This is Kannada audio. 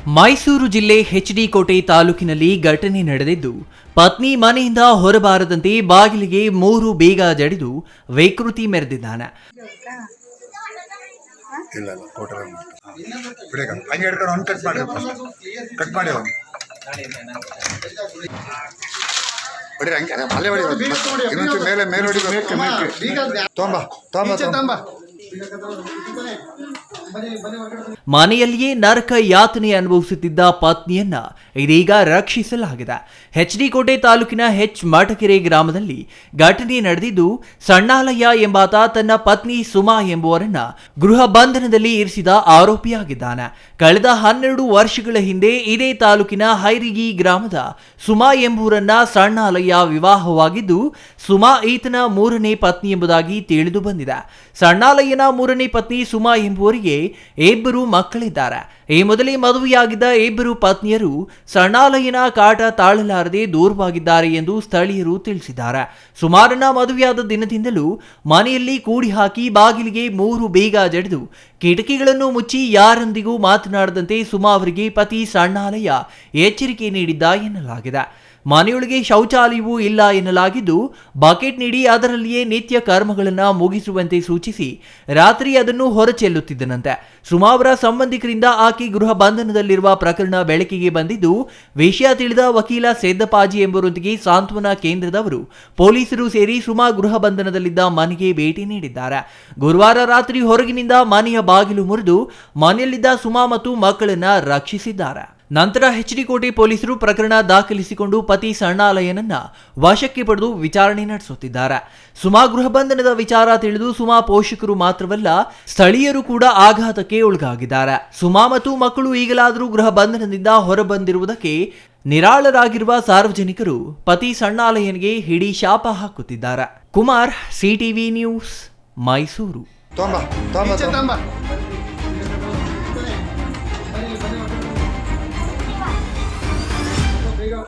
ಮೈಸೂರು ಜಿಲ್ಲೆ ಎಚ್.ಡಿ. ಕೋಟೆ ತಾಲೂಕಿನಲ್ಲಿ ಘಟನೆ ನಡೆದಿದ್ದು, ಪತ್ನಿ ಮನೆಯಿಂದ ಹೊರಬಾರದಂತೆ ಬಾಗಿಲಿಗೆ 3 ಬೀಗ ಜಡಿದು ವಿಕೃತಿ ಮೆರೆದಿದ್ದಾನೆ. ಮನೆಯಲ್ಲಿಯೇ ನರಕ ಯಾತನೆ ಅನುಭವಿಸುತ್ತಿದ್ದ ಪತ್ನಿಯನ್ನ ಇದೀಗ ರಕ್ಷಿಸಲಾಗಿದೆ. ಎಚ್.ಡಿ. ಕೋಟೆ ತಾಲೂಕಿನ ಮಠಕೆರೆ ಗ್ರಾಮದಲ್ಲಿ ಘಟನೆ ನಡೆದಿದ್ದು, ಸಣ್ಣಾಲಯ್ಯ ಎಂಬಾತ ತನ್ನ ಪತ್ನಿ ಸುಮಾ ಎಂಬುವರನ್ನ ಗೃಹ ಬಂಧನದಲ್ಲಿ ಇರಿಸಿದ ಆರೋಪಿಯಾಗಿದ್ದಾನೆ. ಕಳೆದ 12 ವರ್ಷಗಳ ಹಿಂದೆ ಇದೇ ತಾಲೂಕಿನ ಹೈರಿಗಿ ಗ್ರಾಮದ ಸುಮಾ ಎಂಬುವರನ್ನ ಸಣ್ಣಾಲಯ್ಯ ವಿವಾಹವಾಗಿದ್ದು, ಸುಮಾ ಈತನ 3ನೇ ಪತ್ನಿ ಎಂಬುದಾಗಿ ತಿಳಿದು ಬಂದಿದೆ. ಸಣ್ಣಾಲಯ್ಯನ 3ನೇ ಪತ್ನಿ ಸುಮಾ ಎಂಬುವರಿಗೆ 2 ಮಕ್ಕಳಿದ್ದಾರೆ. ಈ ಮೊದಲೇ ಮದುವೆಯಾಗಿದ್ದ 2 ಪತ್ನಿಯರು ಸಣ್ಣಾಲಯ್ಯನ ಕಾಟ ತಾಳಲಾರದೆ ದೂರವಾಗಿದ್ದಾರೆ ಎಂದು ಸ್ಥಳೀಯರು ತಿಳಿಸಿದ್ದಾರೆ. ಸುಮಾರನ ಮದುವೆಯಾದ ದಿನದಿಂದಲೂ ಮನೆಯಲ್ಲಿ ಕೂಡಿ ಹಾಕಿ ಬಾಗಿಲಿಗೆ 3 ಬೀಗ ಜಡಿದು ಕಿಟಕಿಗಳನ್ನು ಮುಚ್ಚಿ ಯಾರೊಂದಿಗೂ ಮಾತನಾಡದಂತೆ ಸುಮಾ ಅವರಿಗೆ ಪತಿ ಸಣ್ಣಾಲಯ್ಯ ಎಚ್ಚರಿಕೆ ನೀಡಿದ್ದ ಎನ್ನಲಾಗಿದೆ. ಮನೆಯೊಳಗೆ ಶೌಚಾಲಯವೂ ಇಲ್ಲ ಎನ್ನಲಾಗಿದ್ದು, ಬಕೆಟ್ ನೀಡಿ ಅದರಲ್ಲಿಯೇ ನಿತ್ಯ ಕರ್ಮಗಳನ್ನು ಮುಗಿಸುವಂತೆ ಸೂಚಿಸಿ ರಾತ್ರಿ ಅದನ್ನು ಹೊರಚೆಲ್ಲುತ್ತಿದ್ದನಂತೆ. ಸುಮಾ ಅವರ ಸಂಬಂಧಿಕರಿಂದ ಆಕೆ ಗೃಹ ಬಂಧನದಲ್ಲಿರುವ ಪ್ರಕರಣ ಬೆಳಕಿಗೆ ಬಂದಿದ್ದು, ವಿಷಯ ತಿಳಿದ ವಕೀಲ ಸೇದ್ದಪ್ಪಾಜಿ ಎಂಬುವರೊಂದಿಗೆ ಸಾಂತ್ವನ ಕೇಂದ್ರದವರು ಪೊಲೀಸರು ಸೇರಿ ಸುಮಾ ಗೃಹ ಬಂಧನದಲ್ಲಿದ್ದ ಮನೆಗೆ ಭೇಟಿ ನೀಡಿದ್ದಾರೆ. ಗುರುವಾರ ರಾತ್ರಿ ಹೊರಗಿನಿಂದ ಮನೆಯ ಬಾಗಿಲು ಮುರಿದು ಮನೆಯಲ್ಲಿದ್ದ ಸುಮಾ ಮತ್ತು ಮಕ್ಕಳನ್ನ ರಕ್ಷಿಸಿದ್ದಾರೆ. ನಂತರ ಎಚ್.ಡಿ. ಕೋಟೆ ಪೊಲೀಸರು ಪ್ರಕರಣ ದಾಖಲಿಸಿಕೊಂಡು ಪತಿ ಸಣ್ಣಾಲಯ್ಯನನ್ನ ವಶಕ್ಕೆ ಪಡೆದು ವಿಚಾರಣೆ ನಡೆಸುತ್ತಿದ್ದಾರೆ. ಸುಮಾ ಗೃಹ ಬಂಧನದ ವಿಚಾರ ತಿಳಿದು ಸುಮಾ ಪೋಷಕರು ಮಾತ್ರವಲ್ಲ, ಸ್ಥಳೀಯರು ಕೂಡ ಆಘಾತಕ್ಕೆ ಒಳಗಾಗಿದ್ದಾರೆ. ಸುಮಾ ಮತ್ತು ಮಕ್ಕಳು ಈಗಲಾದರೂ ಗೃಹ ಬಂಧನದಿಂದ ಹೊರಬಂದಿರುವುದಕ್ಕೆ ನಿರಾಳರಾಗಿರುವ ಸಾರ್ವಜನಿಕರು ಪತಿ ಸಣ್ಣಾಲಯ್ಯನಿಗೆ ಹಿಡಿ ಶಾಪ ಹಾಕುತ್ತಿದ್ದಾರೆ. Kumar, CTV news, Mysuru.